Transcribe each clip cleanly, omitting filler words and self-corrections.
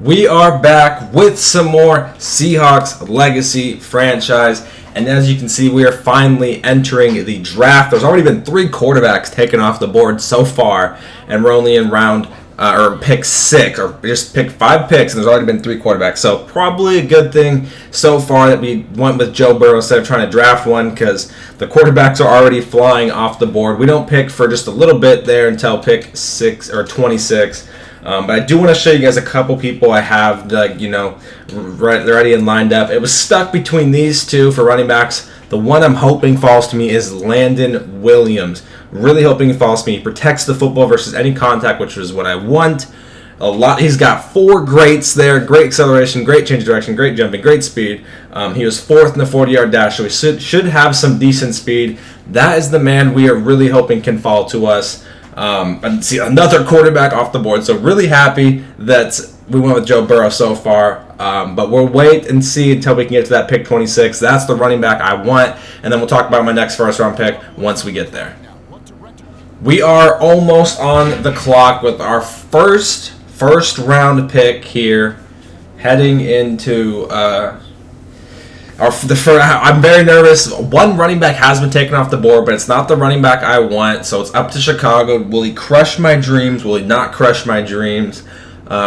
We are back with some more Seahawks Legacy franchise, and as you can see, we are finally entering the draft. There's already been 3 quarterbacks taken off the board so far, and we're only in round or pick 6, or just pick 5 picks, and there's already been 3 quarterbacks. So probably a good thing so far that we went with Joe Burrow instead of trying to draft one, because the quarterbacks are already flying off the board. We don't pick for just a little bit there until pick 6 or 26. But I do want to show you guys a couple people I have, ready and lined up. It was stuck between these two for running backs. The one I'm hoping falls to me is Landon Williams. Really hoping he falls to me. He protects the football versus any contact, which is what I want. He's got 4 greats there. Great acceleration, great change of direction, great jumping, great speed. He was 4th in the 40-yard dash, so he should have some decent speed. That is the man we are really hoping can fall to us. And see another quarterback off the board, so really happy that we went with Joe Burrow so far, but we'll wait and see until we can get to that pick 26. That's the running back I want, and then we'll talk about my next first round pick once we get there. We are almost on the clock with our first round pick here, heading into I'm very nervous. One running back has been taken off the board, but it's not the running back I want, so it's up to Chicago. Will he crush my dreams? Will he not crush my dreams?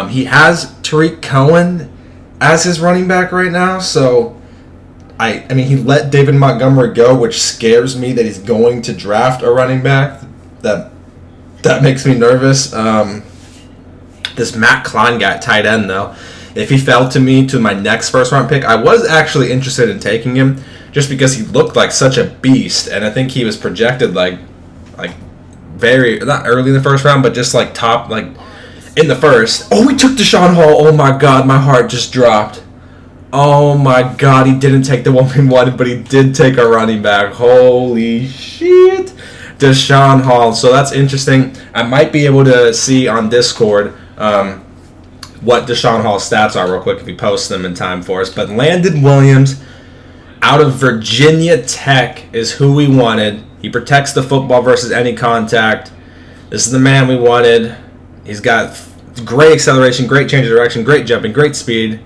He has Tariq Cohen as his running back right now, so I mean, he let David Montgomery go, which scares me that he's going to draft a running back. That makes me nervous. This Matt Klein guy, tight end, though. If he fell to me to my next first-round pick, I was actually interested in taking him just because he looked like such a beast, and I think he was projected like very, not early in the first round, but just like top, like in the first. Oh, he took Deshaun Hall. Oh my God, my heart just dropped. Oh my God, he didn't take the one we wanted, but he did take a running back. Holy shit, Deshaun Hall. So that's interesting. I might be able to see on Discord what Deshaun Hall's stats are real quick if he posts them in time for us. But Landon Williams out of Virginia Tech is who we wanted. He protects the football versus any contact. This is the man we wanted. He's got great acceleration, great change of direction, great jumping, great speed.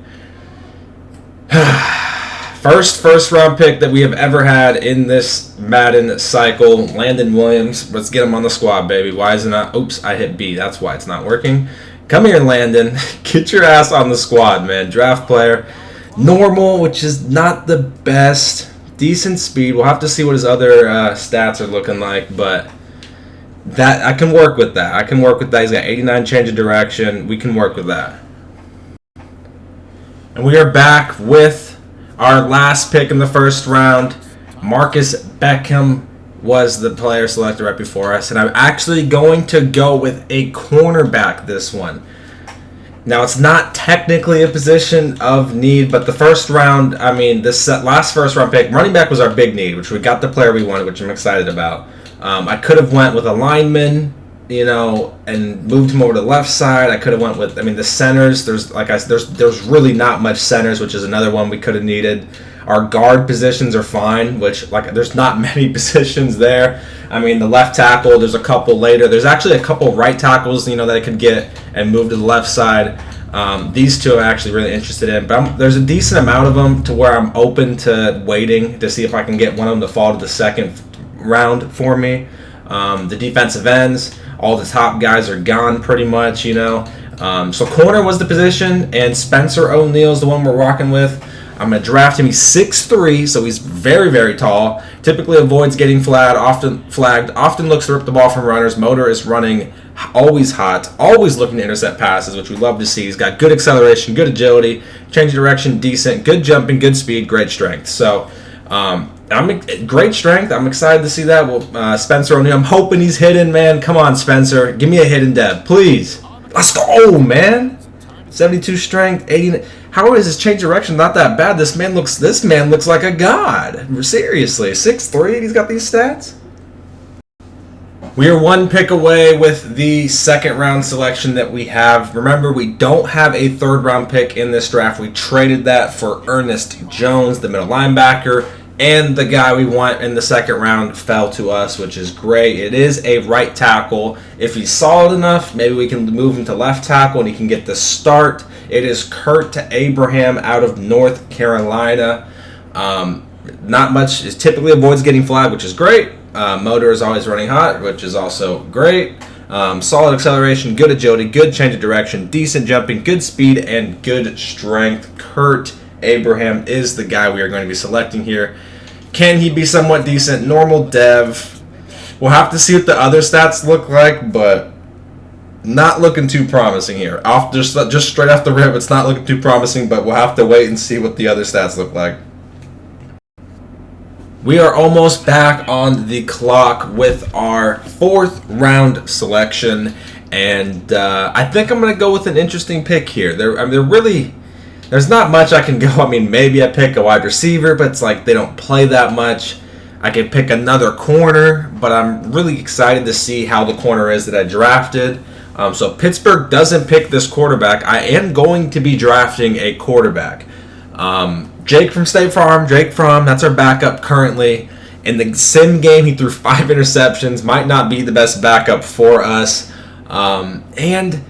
First round pick that we have ever had in this Madden cycle. Landon Williams. Let's get him on the squad, baby. Why is it not? Oops, I hit B. That's why it's not working. Come here, Landon. Get your ass on the squad, man. Draft player. Normal, which is not the best. Decent speed. We'll have to see what his other stats are looking like, but that I can work with that. He's got 89 change of direction. We can work with that. And we are back with our last pick in the first round. Marcus Beckham was the player selected right before us, and I'm actually going to go with a cornerback this one. Now, it's not technically a position of need, but the first round, I mean, this last first round pick, running back was our big need, which we got the player we wanted, which I'm excited about. I could have went with a lineman, and moved him over to the left side. I could have went with, the centers. There's really not much centers, which is another one we could have needed. Our guard positions are fine, which, there's not many positions there. The left tackle, there's a couple later. There's actually a couple right tackles, that I could get and move to the left side. These two I'm actually really interested in. But there's a decent amount of them to where I'm open to waiting to see if I can get one of them to fall to the second round for me. The defensive ends, all the top guys are gone pretty much, So corner was the position, and Spencer O'Neal is the one we're rocking with. I'm going to draft him. He's 6'3", so he's very, very tall. Typically avoids getting flagged, often looks to rip the ball from runners. Motor is running always hot, always looking to intercept passes, which we love to see. He's got good acceleration, good agility, change of direction, decent, good jumping, good speed, great strength. So, great strength. I'm excited to see that. Well, Spencer O'Neal, I'm hoping he's hidden, man. Come on, Spencer. Give me a hidden dev, please. Let's go, man. 72 strength, 80. How is his change of direction not that bad? This man looks like a god. Seriously, 6'3", he's got these stats. We are one pick away with the second round selection that we have. Remember, we don't have a third round pick in this draft. We traded that for Ernest Jones, the middle linebacker, And the guy we want in the second round fell to us, which is great. It is a right tackle. If he's solid enough, maybe we can move him to left tackle and he can get the start. It is CURT to Abraham out of North Carolina. Not much. It typically avoids getting flagged, which is great. Motor is always running hot, which is also great. Solid acceleration, good agility, good change of direction, decent jumping, good speed, and good strength. CURT Abraham is the guy we are going to be selecting here. Can he be somewhat decent? Normal dev. We'll have to see what the other stats look like, but not looking too promising here. Just straight off the rip, it's not looking too promising, but we'll have to wait and see what the other stats look like. We are almost back on the clock with our 4th round selection, and I think I'm going to go with an interesting pick here. There's not much I can go. I mean, maybe I pick a wide receiver, but it's like they don't play that much. I could pick another corner, but I'm really excited to see how the corner is that I drafted. So Pittsburgh doesn't pick this quarterback. I am going to be drafting a quarterback. Jake from State Farm, that's our backup currently. In the sim game, he threw 5 interceptions. Might not be the best backup for us. And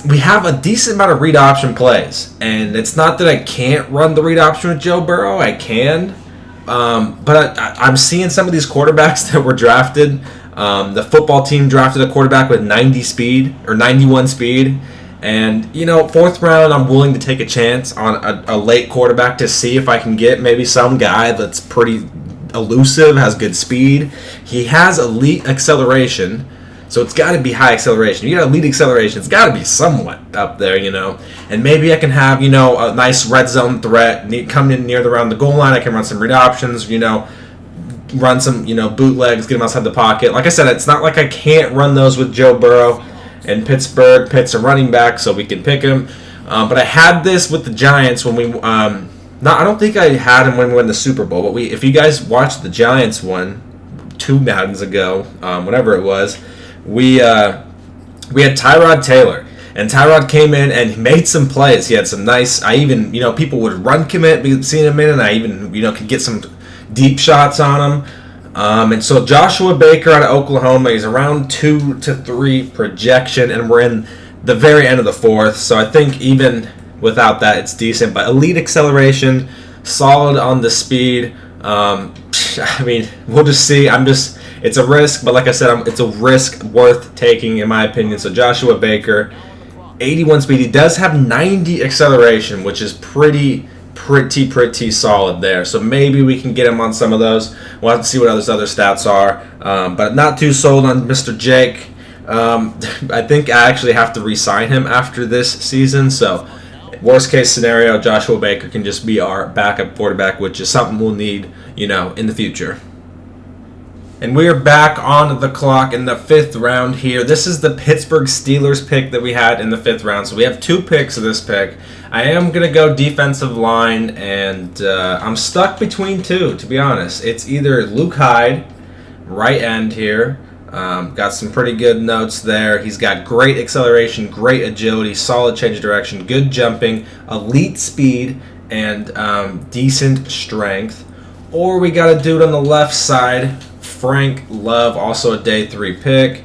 we have a decent amount of read option plays. And it's not that I can't run the read option with Joe Burrow. I can. But I'm seeing some of these quarterbacks that were drafted. The football team drafted a quarterback with 90 speed or 91 speed. And, 4th round, I'm willing to take a chance on a late quarterback to see if I can get maybe some guy that's pretty elusive, has good speed. He has elite acceleration, so it's got to be high acceleration. You got elite acceleration, it's got to be somewhat up there, And maybe I can have, a nice red zone threat, come in near around the goal line. I can run some read options, run some, bootlegs, get him outside the pocket. Like I said, it's not like I can't run those with Joe Burrow. And Pittsburgh picks a running back, so we can pick him. But I had this with the Giants when we. I don't think I had him when we won the Super Bowl. But if you guys watched the Giants one 2 Maddens ago, whatever it was, we had Tyrod Taylor, and Tyrod came in and he made some plays. He had some nice. I even people would run commit, seeing him in, and I even could get some deep shots on him. And so Joshua Baker out of Oklahoma, he's around 2 to 3 projection, and we're in the very end of the 4th. So I think even without that, it's decent. But elite acceleration, solid on the speed. We'll just see. It's a risk, but like I said, it's a risk worth taking in my opinion. So Joshua Baker, 81 speed. He does have 90 acceleration, which is pretty solid there. So maybe we can get him on some of those. We'll have to see what his other stats are. But not too sold on Mr. Jake. I think I actually have to re-sign him after this season. So worst case scenario, Joshua Baker can just be our backup quarterback, which is something we'll need, in the future. And we are back on the clock in the 5th round here. This is the Pittsburgh Steelers pick that we had in the 5th round. So we have 2 picks of this pick. I am going to go defensive line, and I'm stuck between 2, to be honest. It's either Luke HYDE, right end here. Got some pretty good notes there. He's got great acceleration, great agility, solid change of direction, good jumping, elite speed, and decent strength. Or we got a dude on the left side, Frank Love, also a day 3 pick.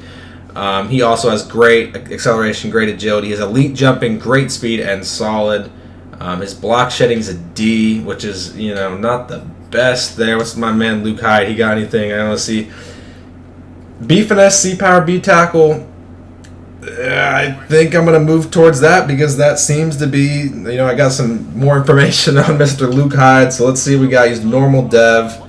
He also has great acceleration, great agility. He has elite jumping, great speed, and solid. His block shedding is a D, which is, not the best there. What's my man Luke HYDE? He got anything? I don't see. B finesse, C power, B tackle. I think I'm going to move towards that because that seems to be, I got some more information on Mr. Luke HYDE. So let's see what we got. He's normal dev.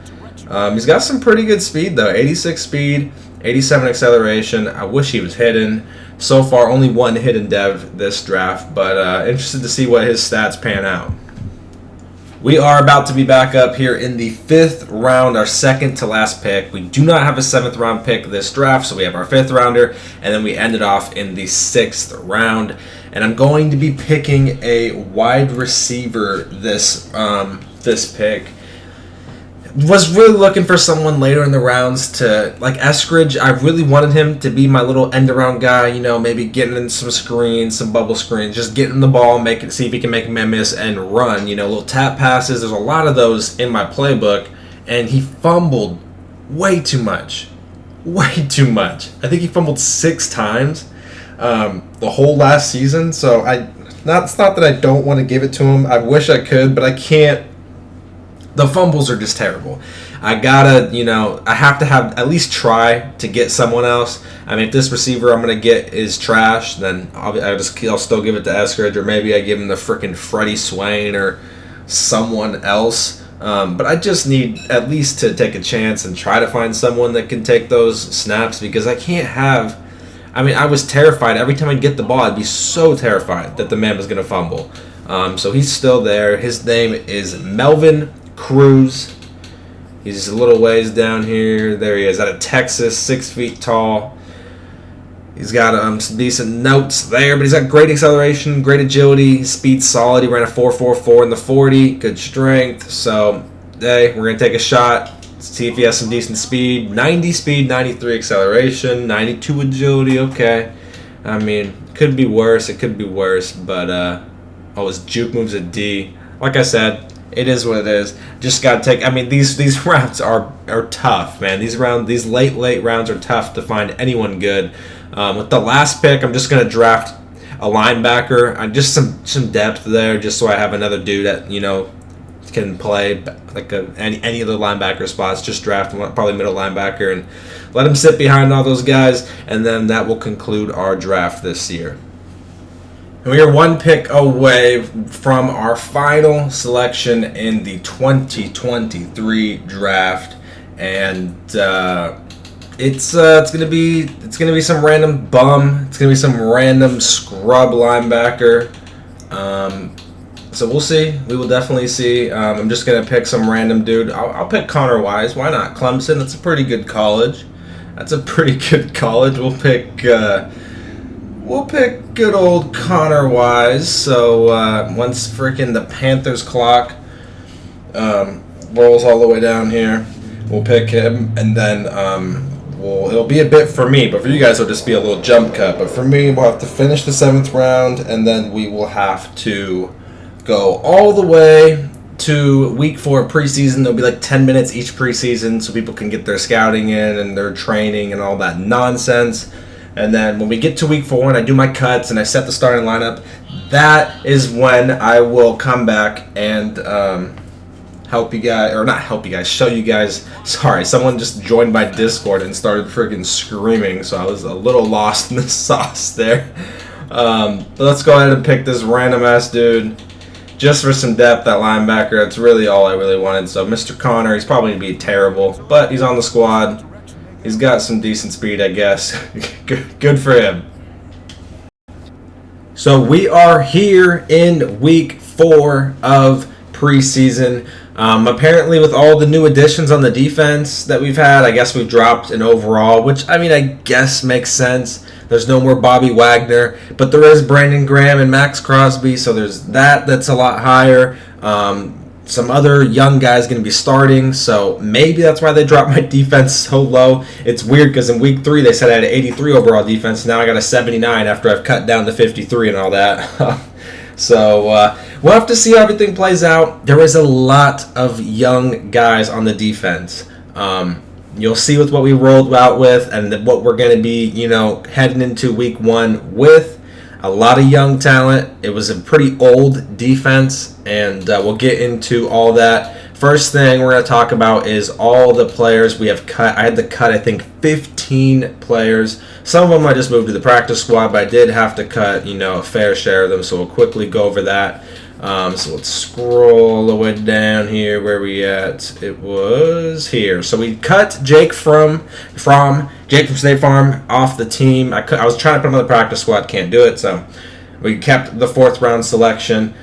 He's got some pretty good speed, though. 86 speed, 87 acceleration. I wish he was hidden. So far, only 1 hidden dev this draft, but interested to see what his stats pan out. We are about to be back up here in the 5th round, our second to last pick. We do not have a 7th round pick this draft, so we have our 5th rounder, and then we ended off in the 6th round. And I'm going to be picking a wide receiver this pick. Was really looking for someone later in the rounds to, like Eskridge. I really wanted him to be my little end-around guy, maybe getting in some screens, some bubble screens, just getting the ball, see if he can make a man miss and run, little tap passes. There's a lot of those in my playbook. and he fumbled way too much. Way too much. I think he fumbled 6 times the whole last season. So it's not that I don't want to give it to him. I wish I could, but I can't. The fumbles are just terrible. I gotta, I have to at least try to get someone else. I mean, if this receiver I'm gonna get is trash, then I'll still give it to Eskridge, or maybe I give him the freaking Freddie Swain or someone else. But I just need at least to take a chance and try to find someone that can take those snaps, because I can't have. I mean, I was terrified every time I'd get the ball. I'd be so terrified that the man was gonna fumble. So he's still there. His name is Melvin Cruz. He's a little ways down here. There he is, out of Texas, 6 feet tall. He's got some decent notes there, but he's got great acceleration, great agility, speed solid. He ran a 4.44 in the 40, good strength. So, hey, we're going to take a shot, see if he has some decent speed. 90 speed, 93 acceleration, 92 agility, okay. I mean, could be worse, it could be worse, but, his juke moves a D. Like I said, it is what it is. Just got to take. I mean, these rounds are tough, man. These late rounds are tough to find anyone good. With the last pick, I'm just gonna draft a linebacker. Just some depth there, just so I have another dude that can play like any of the linebacker spots. Just draft one, probably middle linebacker, and let him sit behind all those guys, and then that will conclude our draft this year. And we are one pick away from our final selection in the 2023 draft, and it's gonna be some random bum. It's gonna be some random scrub linebacker. So we'll see. We will definitely see. I'm just gonna pick some random dude. I'll pick Connor Wise. Why not? Clemson. That's a pretty good college. We'll pick good old Connor Wise. So once freaking the Panthers clock rolls all the way down here, we'll pick him, and then it'll be a bit for me, but for you guys it'll just be a little jump cut. But for me, we'll have to finish the 7th round, and then we will have to go all the way to week 4 preseason. There'll be like 10 minutes each preseason, so people can get their scouting in and their training and all that nonsense. And then when we get to week 4 and I do my cuts and I set the starting lineup, that is when I will come back and show you guys. Sorry, someone just joined my Discord and started freaking screaming, so I was a little lost in the sauce there. But let's go ahead and pick this random ass dude just for some depth at linebacker. That's really all I really wanted. So Mr. Connor, he's probably going to be terrible, but he's on the squad. He's got some decent speed, I guess. Good for him. So we are here in week 4 of preseason. Apparently, with all the new additions on the defense that we've had, I guess we've dropped an overall, which, I mean, I guess makes sense. There's no more Bobby Wagner, but there is Brandon Graham and Max Crosby, so there's that's a lot higher. Some other young guys going to be starting, so maybe that's why they dropped my defense so low. It's weird because in week 3 they said I had an 83 overall defense. Now I got a 79 after I've cut down to 53 and all that. So we'll have to see how everything plays out. There is a lot of young guys on the defense. You'll see with what we rolled out with and what we're going to be, heading into week 1 with. A lot of young talent. It was a pretty old defense, and we'll get into all that. First thing we're going to talk about is all the players we have cut. I had to cut, I think, 15 players. Some of them I just moved to the practice squad, but I did have to cut, a fair share of them, so we'll quickly go over that. So let's scroll all the way down here. Where we at? It was here. So we cut Jake from State Farm off the team. I was trying to put him on the practice squad, can't do it. So we kept the 4th round selection.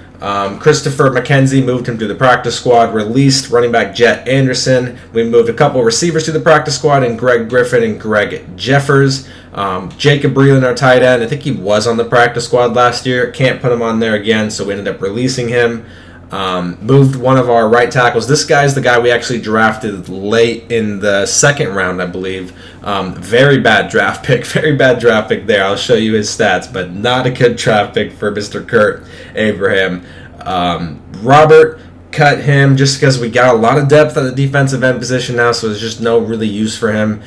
Christopher McKenzie moved him to the practice squad. Released running back Jet Anderson. We moved a couple receivers to the practice squad, and Greg Griffin and Greg Jeffers. Jacob Breland, our tight end, I think he was on the practice squad last year. Can't put him on there again, so we ended up releasing him. Moved one of our right tackles. This guy's the guy we actually drafted late in the 2nd round, I believe. Very bad draft pick. Very bad draft pick there. I'll show you his stats, but not a good draft pick for Mr. CURT Abraham. Robert cut him just because we got a lot of depth at the defensive end position now, so there's just no really use for him.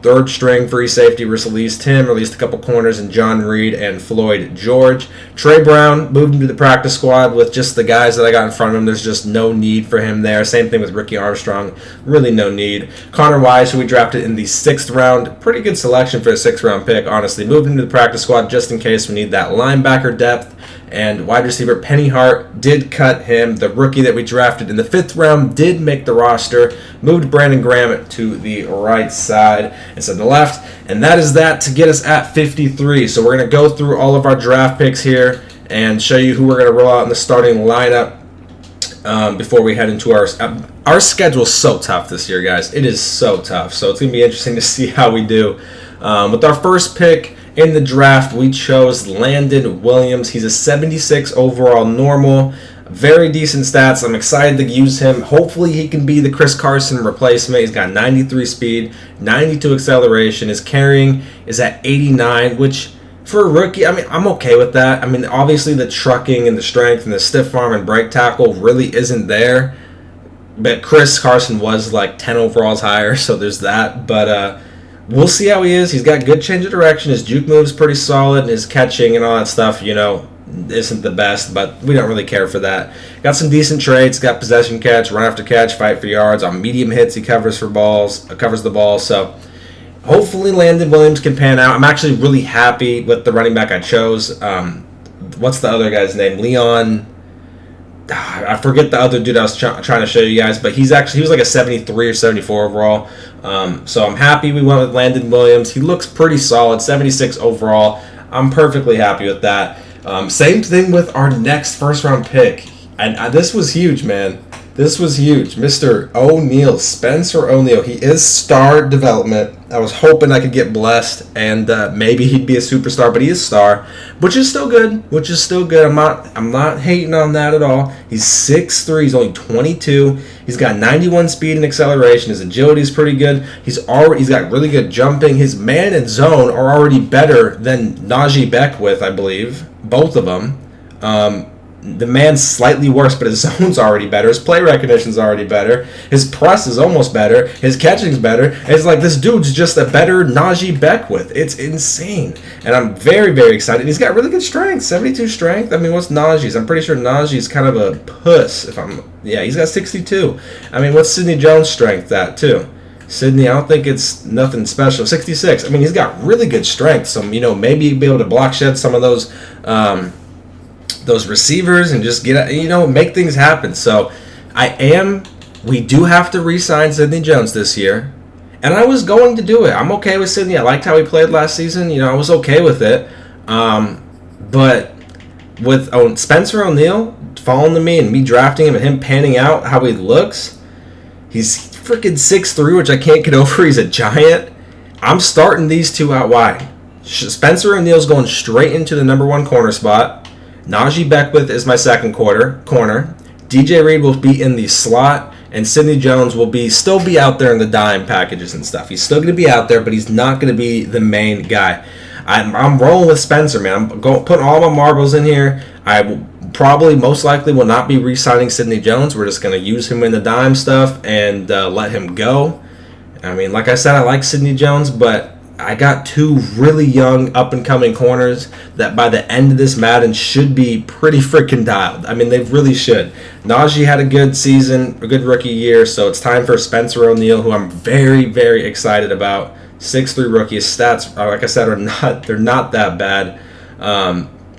Third string free safety released him, released a couple corners in John Reed and Floyd George. Trey Brown moved him to the practice squad with just the guys that I got in front of him. There's just no need for him there. Same thing with Ricky Armstrong. Really no need. Connor Wise, who we drafted in the 6th round. Pretty good selection for a 6th round pick, honestly. Moved him to the practice squad just in case we need that linebacker depth. And wide receiver Penny Hart did cut him. The rookie that we drafted in the 5th round did make the roster. Moved Brandon Graham to the right side instead of the left. And that is that to get us at 53. So we're going to go through all of our draft picks here and show you who we're going to roll out in the starting lineup before we head into our schedule's so tough this year, guys. It is so tough. So it's going to be interesting to see how we do. With our first pick in the draft, we chose Landon Williams. He's a 76 overall normal. Very decent stats. I'm excited to use him. Hopefully he can be the Chris Carson replacement. He's got 93 speed, 92 acceleration. His carrying is at 89, which for a rookie, I mean, I'm okay with that. I mean, obviously the trucking and the strength and the stiff arm and break tackle really isn't there. But Chris Carson was like 10 overalls higher, so there's that. But we'll see how he is. He's got good change of direction. His juke move's pretty solid. And his catching and all that stuff, isn't the best, but we don't really care for that. Got some decent traits. Got possession catch, run after catch, fight for yards. On medium hits, he covers the ball. So hopefully Landon Williams can pan out. I'm actually really happy with the running back I chose. What's the other guy's name? Leon. I forget the other dude I was trying to show you guys, but he was like a 73 or 74 overall. So I'm happy we went with Landon Williams. He looks pretty solid, 76 overall. I'm perfectly happy with that. Same thing with our next first round pick. And this was huge, man. This was huge. Mr. O'Neal, Spencer O'Neal. He is star development. I was hoping I could get blessed and maybe he'd be a superstar, but he is star, which is still good. I'm not hating on that at all. He's 6'3", he's only 22. He's got 91 speed and acceleration. His agility is pretty good. He's got really good jumping. His man and zone are already better than Najee Beckwith, I believe. Both of them. The man's slightly worse, but his zone's already better. His play recognition's already better. His press is almost better. His catching's better. And it's like this dude's just a better Najee Beckwith. It's insane. And I'm very, very excited. He's got really good strength. 72 strength. I mean, what's Najee's? I'm pretty sure Najee's kind of a puss. He's got 62. I mean, what's Sidney Jones' strength at, too? Sidney, I don't think it's nothing special. 66. I mean, he's got really good strength. So, maybe he'd be able to block shed some of those receivers and just make things happen. So we do have to re-sign Sidney Jones this year. And I was going to do it. I'm okay with Sidney. I liked how he played last season. I was okay with it. But with Spencer O'Neal falling to me and me drafting him and him panning out how he looks, he's freaking 6'3", which I can't get over. He's a giant. I'm starting these two out wide. Spencer O'Neal's going straight into the number 1 corner spot. Najee Beckwith is my second corner. DJ Reed will be in the slot, and Sidney Jones will still be out there in the dime packages and stuff. He's still going to be out there, but he's not going to be the main guy. I'm rolling with Spencer, man. I'm putting all my marbles in here. I will most likely will not be re-signing Sidney Jones. We're just going to use him in the dime stuff and let him go. I mean, like I said, I like Sidney Jones, but I got 2 really young, up-and-coming corners that by the end of this Madden should be pretty freaking dialed. I mean, they really should. Najee had a good season, a good rookie year, so it's time for Spencer O'Neal, who I'm very, very excited about. 6'3" rookie. His stats, like I said, they're not that bad.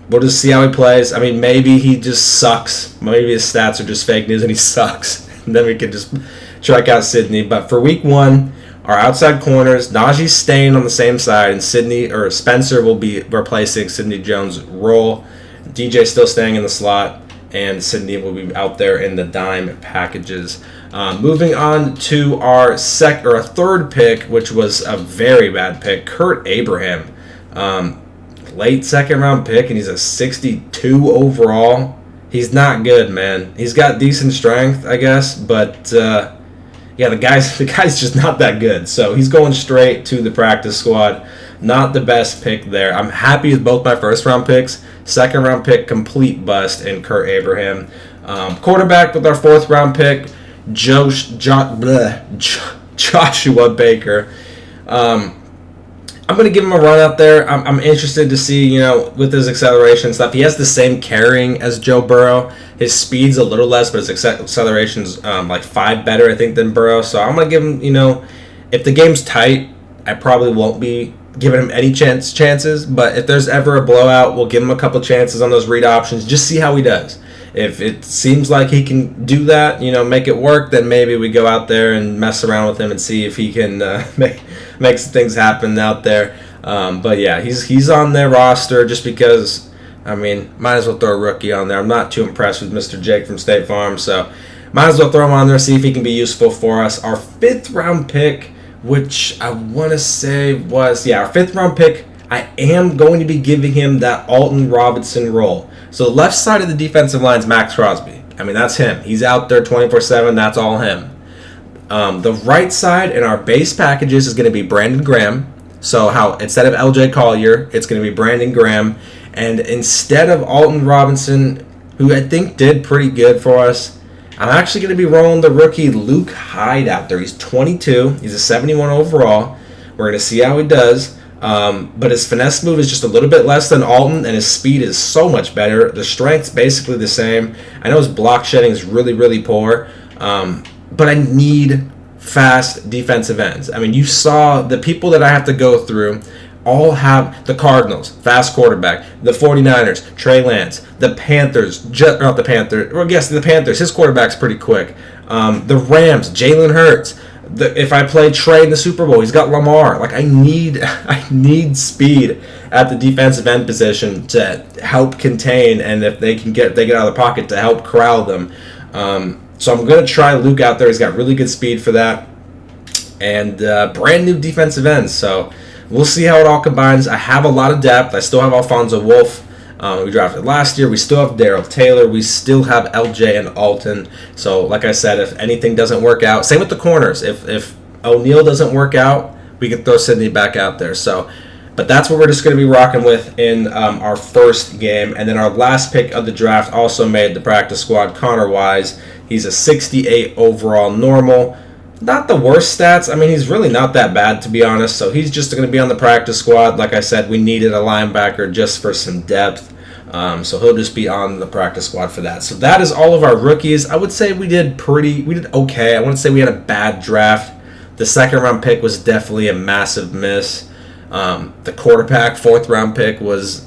We'll just see how he plays. I mean, maybe he just sucks. Maybe his stats are just fake news and he sucks. And then we can just check out Sidney. But for week 1, our outside corners, Najee's staying on the same side, and Spencer will be replacing Sidney Jones' role. DJ still staying in the slot, and Sidney will be out there in the dime packages. Moving on to our third pick, which was a very bad pick, CURT Abraham. Late second round pick, and he's a 62 overall. He's not good, man. He's got decent strength, I guess, but the guy's just not that good. So he's going straight to the practice squad. Not the best pick there. I'm happy with both my first round picks. Second round pick, complete bust in Kurt Abraham. Quarterback with our 4th round pick, Joshua Baker. I'm going to give him a run out there. I'm interested to see, with his acceleration stuff. He has the same carrying as Joe Burrow. His speed's a little less, but his acceleration's like 5 better, I think, than Burrow. So I'm going to give him, if the game's tight, I probably won't be giving him any chances. But if there's ever a blowout, we'll give him a couple chances on those read options. Just see how he does. If it seems like he can do that, make it work, then maybe we go out there and mess around with him and see if he can make some things happen out there. But yeah, he's on their roster just because, might as well throw a rookie on there. I'm not too impressed with Mr. Jake from State Farm, so might as well throw him on there, see if he can be useful for us. Our 5th round pick, which I want to say was, our 5th round pick, I am going to be giving him that Alton Robinson role. So the left side of the defensive line is Max Crosby. That's him. He's out there 24/7. That's all him. The right side in our base packages is going to be Brandon Graham. So instead of LJ Collier, it's going to be Brandon Graham. And instead of Alton Robinson, who I think did pretty good for us, I'm actually going to be rolling the rookie Luke Hyde out there. He's 22. He's a 71 overall. We're going to see how he does. But his finesse move is just a little bit less than Alton, and his speed is so much better. The strength's basically the same. I know his block shedding is really, really poor, but I need fast defensive ends. You saw the people that I have to go through all have the Cardinals, fast quarterback, the 49ers, Trey Lance, the Panthers, not the Panthers, well, yes, the Panthers, his quarterback's pretty quick. The Rams, Jalen Hurts. If I play Trey in the Super Bowl, he's got Lamar. I need speed at the defensive end position to help contain, and if they get out of the pocket to help corral them. So I'm going to try Luke out there. He's got really good speed for that, and brand new defensive ends. So we'll see how it all combines. I have a lot of depth. I still have Alfonso Wolf. We drafted last year. We still have Darrell Taylor. We still have LJ and Alton. So, like I said, if anything doesn't work out, same with the corners. If O'Neal doesn't work out, we can throw Sidney back out there. So, but that's what we're just going to be rocking with in our first game. And then our last pick of the draft also made the practice squad, Connor Wise. He's a 68 overall normal. Not the worst stats. He's really not that bad, to be honest. So he's just going to be on the practice squad. Like I said, we needed a linebacker just for some depth. So he'll just be on the practice squad for that. So that is all of our rookies. I would say we did okay. I wouldn't say we had a bad draft. The 2nd round pick was definitely a massive miss. The quarterback 4th round pick was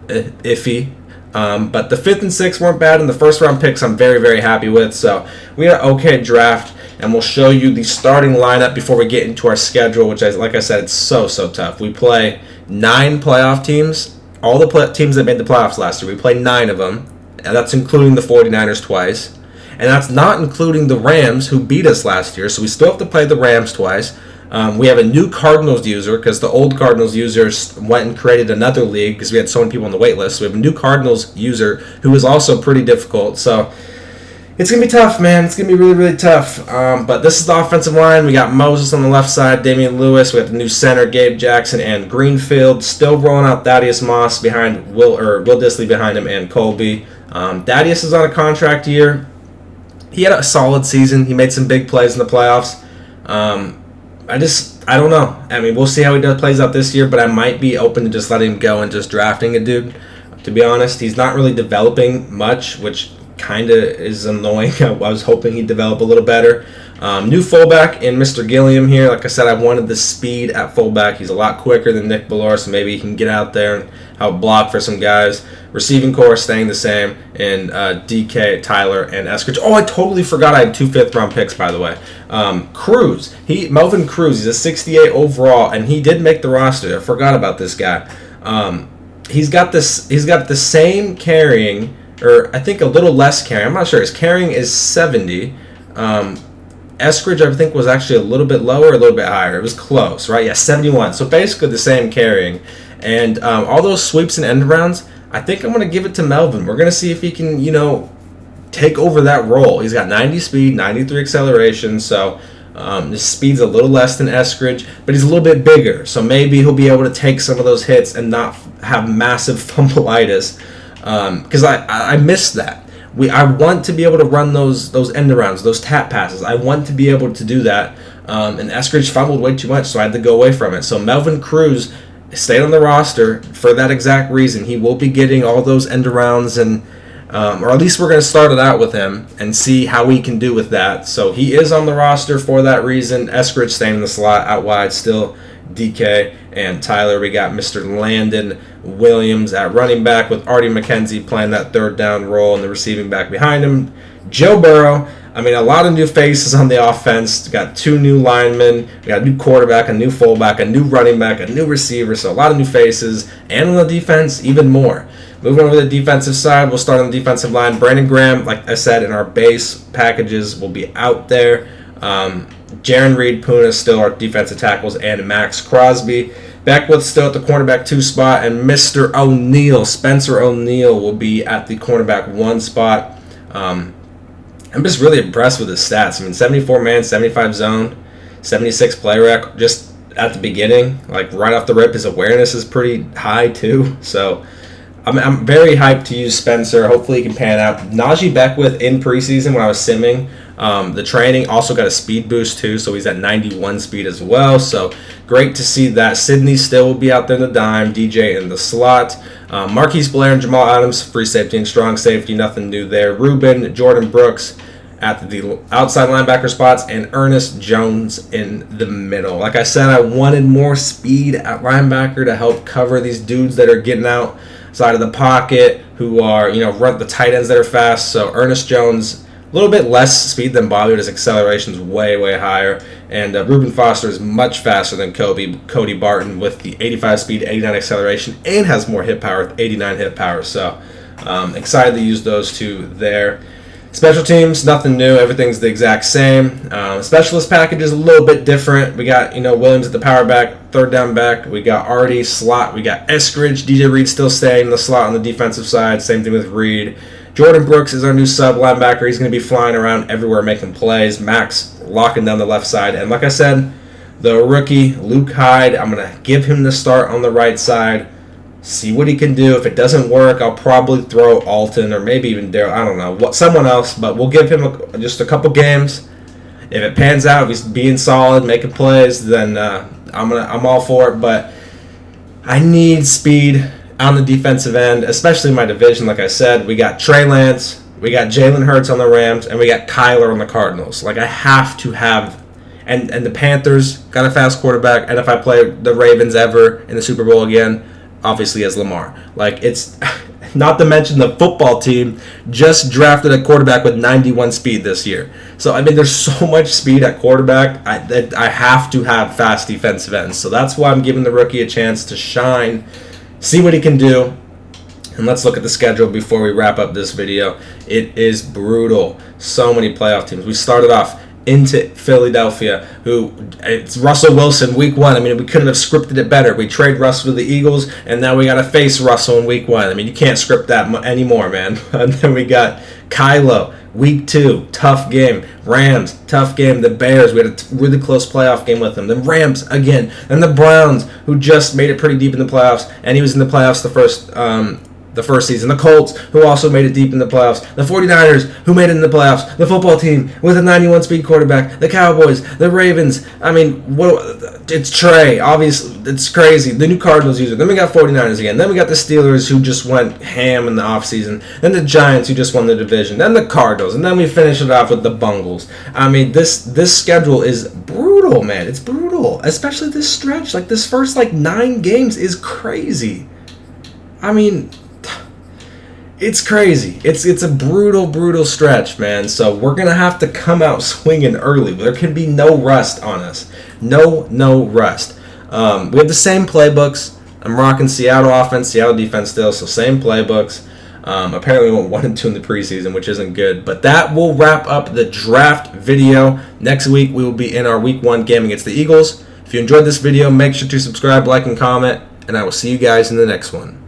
iffy. But the 5th and 6th weren't bad, and the 1st round picks I'm very, very happy with. So we had an okay draft. And we'll show you the starting lineup before we get into our schedule, which, like I said, it's so tough. We play 9 playoff teams, all the teams that made the playoffs last year. We play 9 of them, and that's including the 49ers twice. And that's not including the Rams, who beat us last year, so we still have to play the Rams twice. We have a new Cardinals user, because the old Cardinals users went and created another league because we had so many people on the wait list. So we have a new Cardinals user who is also pretty difficult. So it's going to be tough, man. It's going to be really, really tough. But this is the offensive line. We got Moses on the left side, Damian Lewis. We have the new center, Gabe Jackson, and Greenfield. Still rolling out Thaddeus Moss behind Will Dissly behind him, and Colby. Thaddeus is on a contract year. He had a solid season. He made some big plays in the playoffs. I don't know. We'll see how he plays out this year, but I might be open to just letting him go and just drafting a dude. To be honest, he's not really developing much, which kind of is annoying. I was hoping he'd develop a little better. New fullback in Mr. Gilliam here. Like I said, I wanted the speed at fullback. He's a lot quicker than Nick Ballore, so maybe he can get out there and help block for some guys. Receiving core staying the same in DK, Tyler, and Eskridge. Oh, I totally forgot I had 2 5th-round picks, by the way. Cruz. Melvin Cruz. He's a 68 overall, and he did make the roster. I forgot about this guy. He's got the same carrying, or I think a little less carrying. I'm not sure. His carrying is 70. Eskridge, I think, was actually a little bit lower, a little bit higher. It was close, right? Yeah, 71. So basically the same carrying. And all those sweeps and end rounds, I think I'm going to give it to Melvin. We're going to see if he can, take over that role. He's got 90 speed, 93 acceleration, so his speed's a little less than Eskridge, but he's a little bit bigger. So maybe he'll be able to take some of those hits and not have massive fumbleitis. because I missed that. I want to be able to run those end arounds, those tap passes. I want to be able to do that. And Eskridge fumbled way too much, so I had to go away from it. So Melvin Cruz stayed on the roster for that exact reason. He will be getting all those end arounds, and or at least we're going to start it out with him and see how he can do with that. So he is on the roster for that reason. Eskridge staying in the slot out wide, still DK and Tyler. We got Mr. Landon Williams at running back with Artie McKenzie playing that third down role and the receiving back behind him. Joe Burrow. I mean, a lot of new faces on the offense. We got 2 new linemen. We got a new quarterback, a new fullback, a new running back, a new receiver. So a lot of new faces. And on the defense, even more. Moving over to the defensive side, we'll start on the defensive line. Brandon Graham, like I said, in our base packages will be out there. Jaron Reed, Puna still our defensive tackles, and Max Crosby. Beckwith still at the cornerback 2 spot, and Mr. O'Neal, Spencer O'Neal, will be at the cornerback 1 spot. I'm just really impressed with his stats. I mean, 74 man, 75 zone, 76 play rec. Just at the beginning, like right off the rip, his awareness is pretty high too. So I'm very hyped to use Spencer. Hopefully he can pan out. Najee Beckwith in preseason when I was simming, the training also got a speed boost too, so he's at 91 speed as well. So great to see that. Sydney still will be out there in the dime, DJ in the slot. Marquise Blair and Jamal Adams, free safety and strong safety, nothing new there. Ruben, Jordan Brooks at the outside linebacker spots, and Ernest Jones in the middle. Like I said, I wanted more speed at linebacker to help cover these dudes that are getting outside of the pocket, who are, run the tight ends that are fast. So Ernest Jones, a little bit less speed than Bobby, but his acceleration is way, way higher. And Reuben Foster is much faster than Cody Barton with the 85 speed, 89 acceleration, and has more hit power with 89 hit power. So excited to use those two there. Special teams, nothing new. Everything's the exact same. Specialist package is a little bit different. We got, Williams at the power back, third down back. We got Artie, slot. We got Eskridge. DJ Reed still staying in the slot on the defensive side. Same thing with Reed. Jordan Brooks is our new sub linebacker. He's going to be flying around everywhere making plays. Max locking down the left side. And like I said, the rookie, Luke Hyde, I'm going to give him the start on the right side. See what he can do. If it doesn't work, I'll probably throw Alton or maybe even Daryl. I don't know, someone else. But we'll give him just a couple games. If it pans out, if he's being solid, making plays, then I'm all for it. But I need speed on the defensive end, especially in my division. Like I said, we got Trey Lance, we got Jalen Hurts on the Rams, and we got Kyler on the Cardinals. Like, I have to have, and the Panthers got a fast quarterback, and if I play the Ravens ever in the Super Bowl again, obviously as Lamar. Like, it's not to mention the football team just drafted a quarterback with 91 speed this year. So, I mean, there's so much speed at quarterback that I have to have fast defensive ends. So that's why I'm giving the rookie a chance to shine, see what he can do. And let's look at the schedule before we wrap up this video. It is brutal. So many playoff teams. We started off into Philadelphia, who it's Russell Wilson week 1. I mean, we couldn't have scripted it better. We trade Russell to the Eagles, and now we got to face Russell in week 1. I mean, you can't script that anymore, man. And then we got Kylo, week 2, tough game. Rams, tough game. The Bears, we had a really close playoff game with them. The Rams again, and the Browns, who just made it pretty deep in the playoffs, and he was in the playoffs the first season. The Colts, who also made it deep in the playoffs. The 49ers, who made it in the playoffs. The football team with a 91 speed quarterback. The Cowboys, the Ravens. I mean, it's Trey. Obviously, it's crazy. The new Cardinals user. Then we got 49ers again. Then we got the Steelers, who just went ham in the offseason. Then the Giants, who just won the division. Then the Cardinals. And then we finish it off with the Bungles. I mean, this schedule is brutal, man. It's brutal. Especially this stretch. Like, this first, 9 games is crazy. I mean, it's crazy. It's a brutal stretch, man. So we're going to have to come out swinging early. There can be no rust on us. No rust. We have the same playbooks. I'm rocking Seattle offense, Seattle defense still, so same playbooks. Apparently we went 1-2 in the preseason, which isn't good. But that will wrap up the draft video. Next week we will be in our week 1 game against the Eagles. If you enjoyed this video, make sure to subscribe, like, and comment, and I will see you guys in the next one.